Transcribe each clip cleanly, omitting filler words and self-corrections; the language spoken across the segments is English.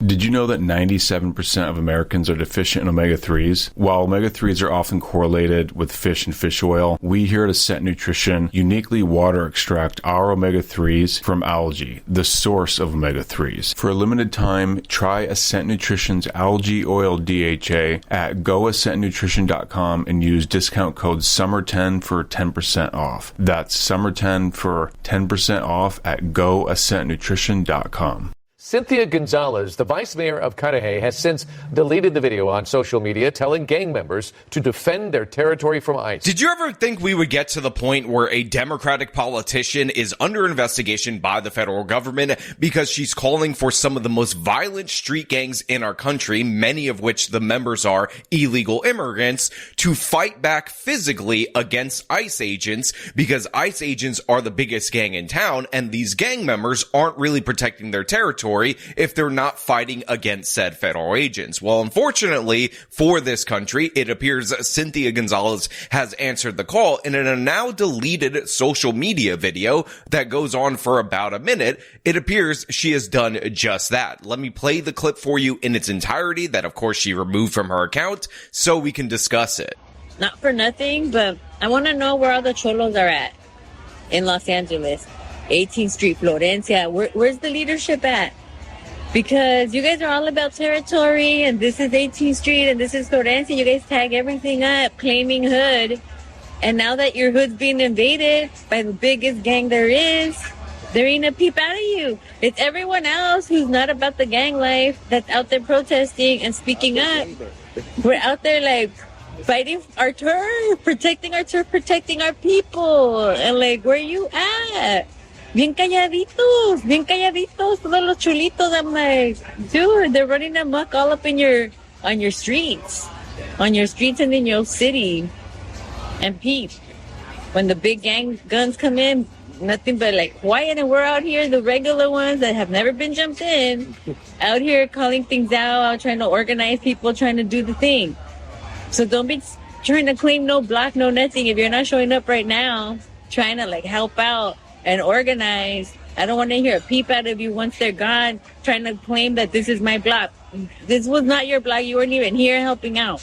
Did you know that 97% of Americans are deficient in omega-3s? While omega-3s are often correlated with fish and fish oil, we here at Ascent Nutrition uniquely water extract our omega-3s from algae, the source of omega-3s. For a limited time, try Ascent Nutrition's algae oil DHA at goascentnutrition.com and use discount code SUMMER10 for 10% off. That's SUMMER10 for 10% off at goascentnutrition.com. Cynthia Gonzalez, the vice mayor of Cudahy, has since deleted the video on social media telling gang members to defend their territory from ICE. Did you ever think we would get to the point where a Democratic politician is under investigation by the federal government because she's calling for some of the most violent street gangs in our country, many of which the members are illegal immigrants, to fight back physically against ICE agents because ICE agents are the biggest gang in town and these gang members aren't really protecting their territory if they're not fighting against said federal agents? Well, unfortunately for this country, it appears Cynthia Gonzalez has answered the call, and in a now deleted social media video that goes on for about a minute, it appears she has done just that. Let me play the clip for you in its entirety that, of course, she removed from her account so we can discuss it. Not for nothing, but I want to know where all the cholos are at in Los Angeles. 18th Street, Florencia. Where's the leadership at? Because you guys are all about territory, and this is 18th Street, and this is Florencia. You guys tag everything up, claiming hood. And now that your hood's being invaded by the biggest gang there is, there ain't a peep out of you. It's everyone else who's not about the gang life that's out there protesting and speaking up. We're out there like fighting our turf, protecting our turf, protecting our people. And like, where you at? Bien calladitos, todos los chulitos. I'm like, dude, they're running amok all up in on your streets and in your city. And peep, when the big gang guns come in, nothing but like quiet, and we're out here, the regular ones that have never been jumped in, out here calling things out, trying to organize people, trying to do the thing. So don't be trying to claim no block, no nothing. If you're not showing up right now, trying to like help out and organize, I don't want to hear a peep out of you once they're gone, trying to claim that this is my block. This was not your block. You weren't even here helping out.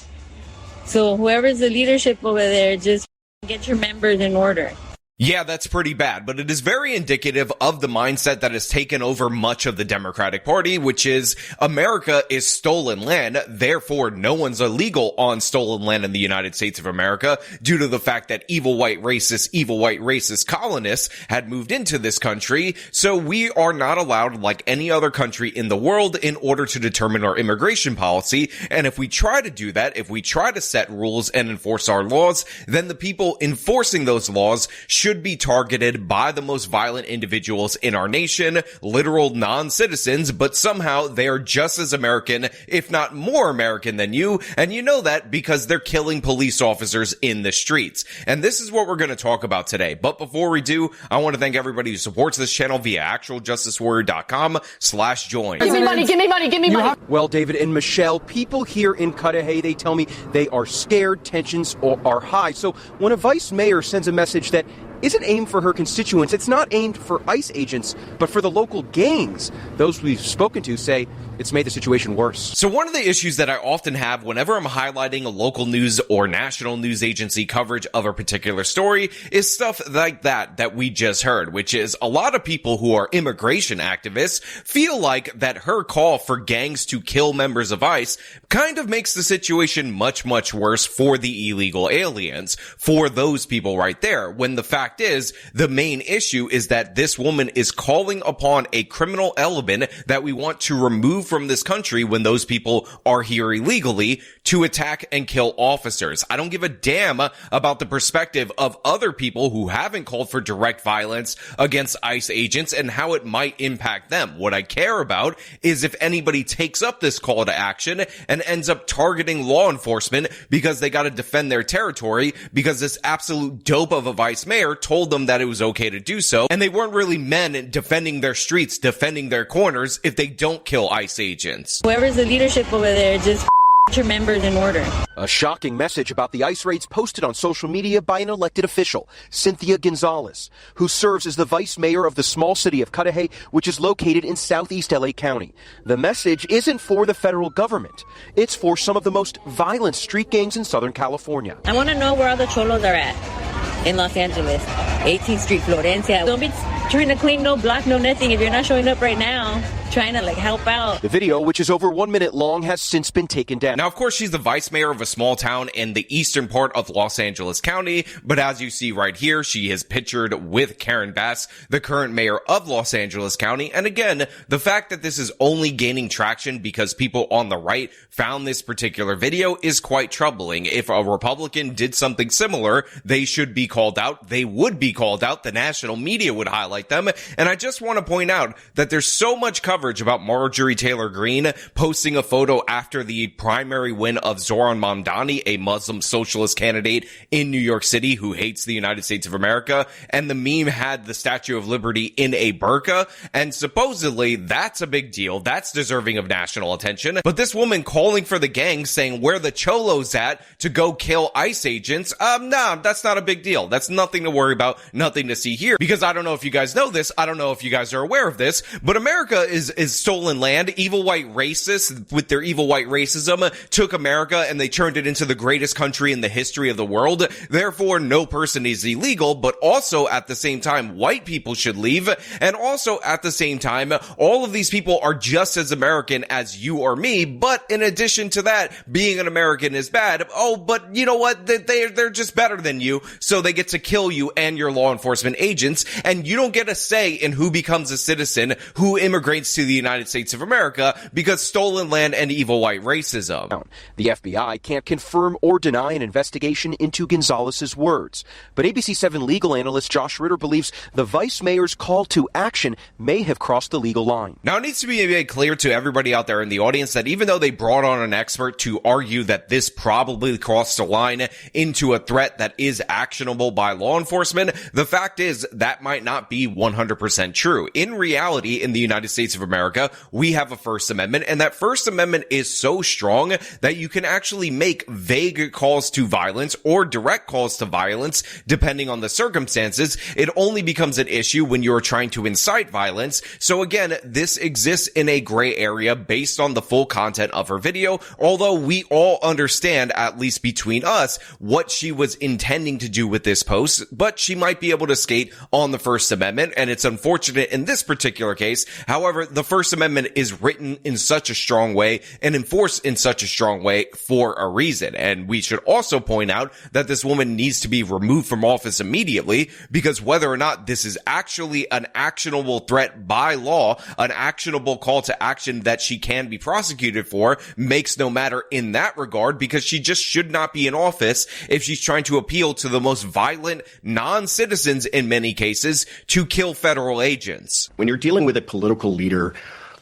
So whoever's the leadership over there, just get your members in order. Yeah, that's pretty bad, but it is very indicative of the mindset that has taken over much of the Democratic Party, which is America is stolen land, therefore no one's illegal on stolen land in the United States of America due to the fact that evil white racist colonists had moved into this country, so we are not allowed like any other country in the world in order to determine our immigration policy, and if we try to do that, if we try to set rules and enforce our laws, then the people enforcing those laws should be targeted by the most violent individuals in our nation, literal non-citizens, but somehow they are just as American, if not more American than you, and you know that because they're killing police officers in the streets. And this is what we're going to talk about today. But before we do, I want to thank everybody who supports this channel via actualjusticewarrior.com/join. Give me money, give me money, give me money. Well, David and Michelle, people here in Cudahy, they tell me they are scared, tensions are high. So when a vice mayor sends a message that isn't aimed for her constituents, it's not aimed for ICE agents, but for the local gangs. Those we've spoken to say it's made the situation worse. So one of the issues that I often have whenever I'm highlighting a local news or national news agency coverage of a particular story is stuff like that we just heard, which is a lot of people who are immigration activists feel like that her call for gangs to kill members of ICE kind of makes the situation much, much worse for the illegal aliens, for those people right there, when the fact is, the main issue is that this woman is calling upon a criminal element that we want to remove from this country when those people are here illegally to attack and kill officers. I don't give a damn about the perspective of other people who haven't called for direct violence against ICE agents and how it might impact them. What I care about is if anybody takes up this call to action and ends up targeting law enforcement because they got to defend their territory because this absolute dope of a vice mayor told them that it was okay to do so, and they weren't really men defending their streets, defending their corners if they don't kill ICE agents. Whoever's the leadership over there, just your members in order. A shocking message about the ICE raids posted on social media by an elected official, Cynthia Gonzalez, who serves as the vice mayor of the small city of Cudahy, which is located in southeast LA County. The message isn't for the federal government. It's for some of the most violent street gangs in Southern California. I want to know where all the cholos are at in Los Angeles. 18th Street, Florencia. Don't be trying to claim no block, no nothing if you're not showing up right now, trying to help out. The video, which is over 1 minute long, has since been taken down. Now, of course, she's the vice mayor of a small town in the eastern part of Los Angeles County, but as you see right here, she is pictured with Karen Bass, the current mayor of Los Angeles County. And again, the fact that this is only gaining traction because people on the right found this particular video is quite troubling. If a Republican did something similar, they should be called out. They would be called out. The national media would highlight them. And I just want to point out that there's so much coverage about Marjorie Taylor Greene posting a photo after the primary win of Zohran Mamdani, a Muslim socialist candidate in New York City who hates the United States of America. And the meme had the Statue of Liberty in a burqa. And supposedly that's a big deal. That's deserving of national attention. But this woman calling for the gang, saying where the cholos at to go kill ICE agents, nah, that's not a big deal. That's nothing to worry about, nothing to see here. Because I don't know if you guys know this, I don't know if you guys are aware of this, but America is stolen land. Evil white racists with their evil white racism took America and they turned it into the greatest country in the history of the world. Therefore, no person is illegal, but also at the same time, white people should leave. And also at the same time, all of these people are just as American as you or me. But in addition to that, being an American is bad. Oh, but you know what? They're just better than you. So they get to kill you and your law enforcement agents. And you don't get a say in who becomes a citizen, who immigrates to the United States of America, because stolen land and evil white racism. The FBI can't confirm or deny an investigation into Gonzalez's words, but ABC7 legal analyst Josh Ritter believes the vice mayor's call to action may have crossed the legal line. Now, it needs to be made clear to everybody out there in the audience that even though they brought on an expert to argue that this probably crossed a line into a threat that is actionable by law enforcement, the fact is that might not be 100% true. In reality, in the United States of America, we have a First Amendment, and that First Amendment is so strong that you can actually make vague calls to violence or direct calls to violence depending on the circumstances. It only becomes an issue when you're trying to incite violence. So again, this exists in a gray area based on the full content of her video, although we all understand, at least between us, what she was intending to do with this post, but she might be able to skate on the First Amendment, and it's unfortunate in this particular case. However, the First Amendment is written in such a strong way and enforced in such a strong way for a reason. And we should also point out that this woman needs to be removed from office immediately, because whether or not this is actually an actionable threat by law, an actionable call to action that she can be prosecuted for, makes no matter in that regard, because she just should not be in office if she's trying to appeal to the most violent non-citizens in many cases to kill federal agents. When you're dealing with a political leader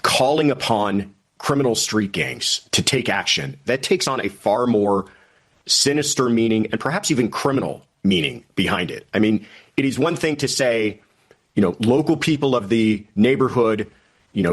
calling upon criminal street gangs to take action, that takes on a far more sinister meaning and perhaps even criminal meaning behind it. I mean, it is one thing to say, local people of the neighborhood,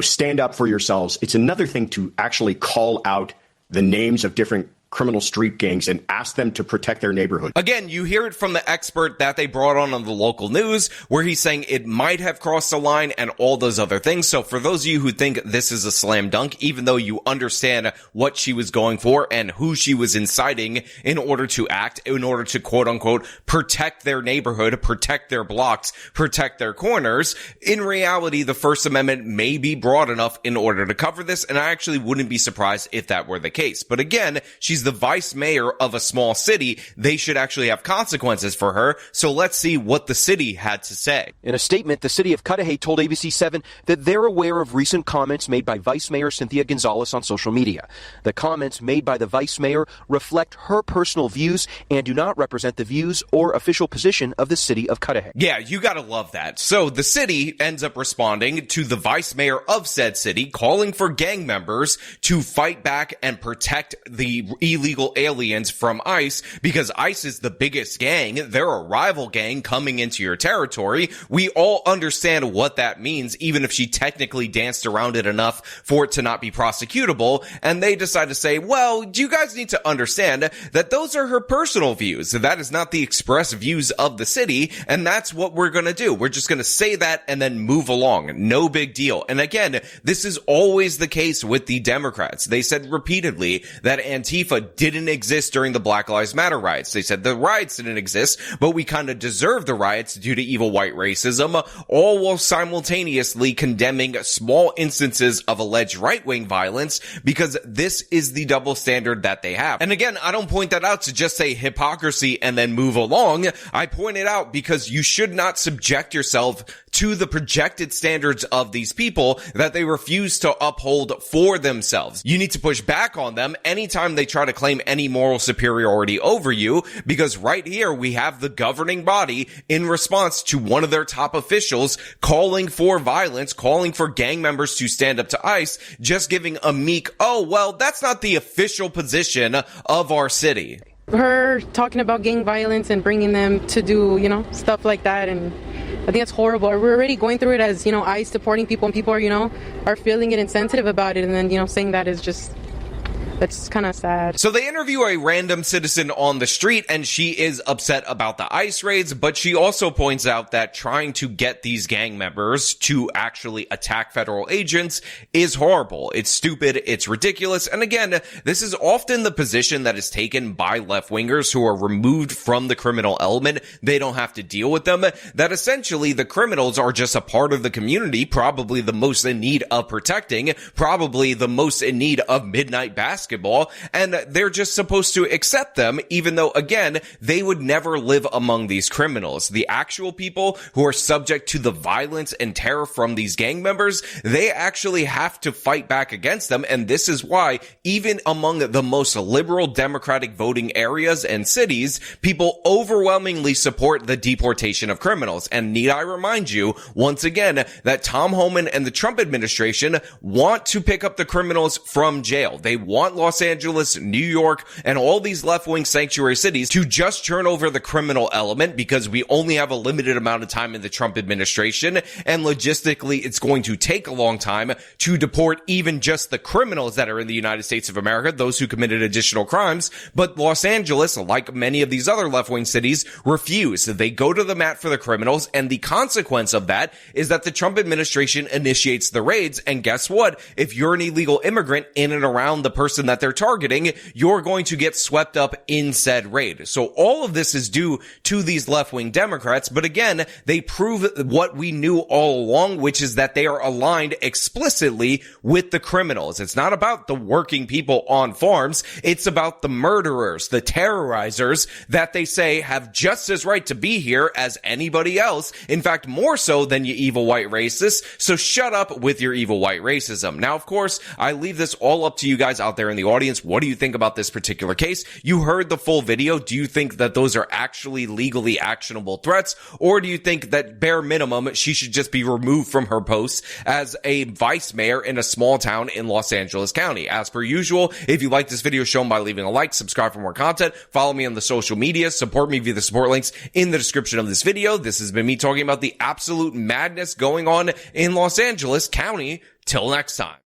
stand up for yourselves. It's another thing to actually call out the names of different criminal street gangs and ask them to protect their neighborhood. Again, you hear it from the expert that they brought on the local news, where he's saying it might have crossed a line and all those other things. So for those of you who think this is a slam dunk, even though you understand what she was going for and who she was inciting in order to act, in order to quote unquote protect their neighborhood, protect their blocks, protect their corners, in reality, the First Amendment may be broad enough in order to cover this. And I actually wouldn't be surprised if that were the case. But again, she's the vice mayor of a small city. They should actually have consequences for her. So let's see what the city had to say. In a statement, the city of Cudahy told ABC7 that they're aware of recent comments made by Vice Mayor Cynthia Gonzalez on social media. The comments made by the vice mayor reflect her personal views and do not represent the views or official position of the city of Cudahy. Yeah, you gotta love that. So the city ends up responding to the vice mayor of said city, calling for gang members to fight back and protect the illegal aliens from ICE because ICE is the biggest gang. They're a rival gang coming into your territory. We all understand what that means, even if she technically danced around it enough for it to not be prosecutable. And they decide to say, well, you guys need to understand that those are her personal views. That is not the express views of the city. And that's what we're going to do. We're just going to say that and then move along. No big deal. And again, this is always the case with the Democrats. They said repeatedly that Antifa didn't exist during the Black Lives Matter riots. They said the riots didn't exist, but we kind of deserved the riots due to evil white racism, all while simultaneously condemning small instances of alleged right-wing violence, because this is the double standard that they have. And again, I don't point that out to just say hypocrisy and then move along. I point it out because you should not subject yourself to the projected standards of these people that they refuse to uphold for themselves. You need to push back on them anytime they try to claim any moral superiority over you, because right here we have the governing body in response to one of their top officials calling for violence, calling for gang members to stand up to ICE, just giving a meek, oh, well, that's not the official position of our city. Her talking about gang violence and bringing them to do, stuff like that, and I think it's horrible. We're already going through it as, ICE supporting people, and people are, are feeling it and sensitive about it, and then, saying that is just, that's kind of sad. So they interview a random citizen on the street, and she is upset about the ICE raids, but she also points out that trying to get these gang members to actually attack federal agents is horrible. It's stupid. It's ridiculous. And again, this is often the position that is taken by left-wingers who are removed from the criminal element. They don't have to deal with them. That essentially the criminals are just a part of the community, probably the most in need of protecting, probably the most in need of midnight basketball, and they're just supposed to accept them, even though, again, they would never live among these criminals. The actual people who are subject to the violence and terror from these gang members, they actually have to fight back against them, and this is why, even among the most liberal Democratic voting areas and cities, people overwhelmingly support the deportation of criminals. And need I remind you, once again, that Tom Homan and the Trump administration want to pick up the criminals from jail. They want Los Angeles, New York, and all these left-wing sanctuary cities to just turn over the criminal element, because we only have a limited amount of time in the Trump administration, and logistically it's going to take a long time to deport even just the criminals that are in the United States of America, those who committed additional crimes. But Los Angeles, like many of these other left-wing cities, refuse. They go to the mat for the criminals, and the consequence of that is that the Trump administration initiates the raids, and guess what? If you're an illegal immigrant in and around the person that they're targeting, you're going to get swept up in said raid. So all of this is due to these left-wing Democrats, but again, they prove what we knew all along, which is that they are aligned explicitly with the criminals. It's not about the working people on farms, it's about the murderers, the terrorizers that they say have just as right to be here as anybody else. In fact, more so than you evil white racists. So shut up with your evil white racism. Now, of course, I leave this all up to you guys out there in the audience. What do you think about this particular case? You heard the full video. Do you think that those are actually legally actionable threats? Or do you think that bare minimum, she should just be removed from her post as a vice mayor in a small town in Los Angeles County? As per usual, if you like this video, show them by leaving a like, subscribe for more content, follow me on the social media, support me via the support links in the description of this video. This has been me talking about the absolute madness going on in Los Angeles County. Till next time.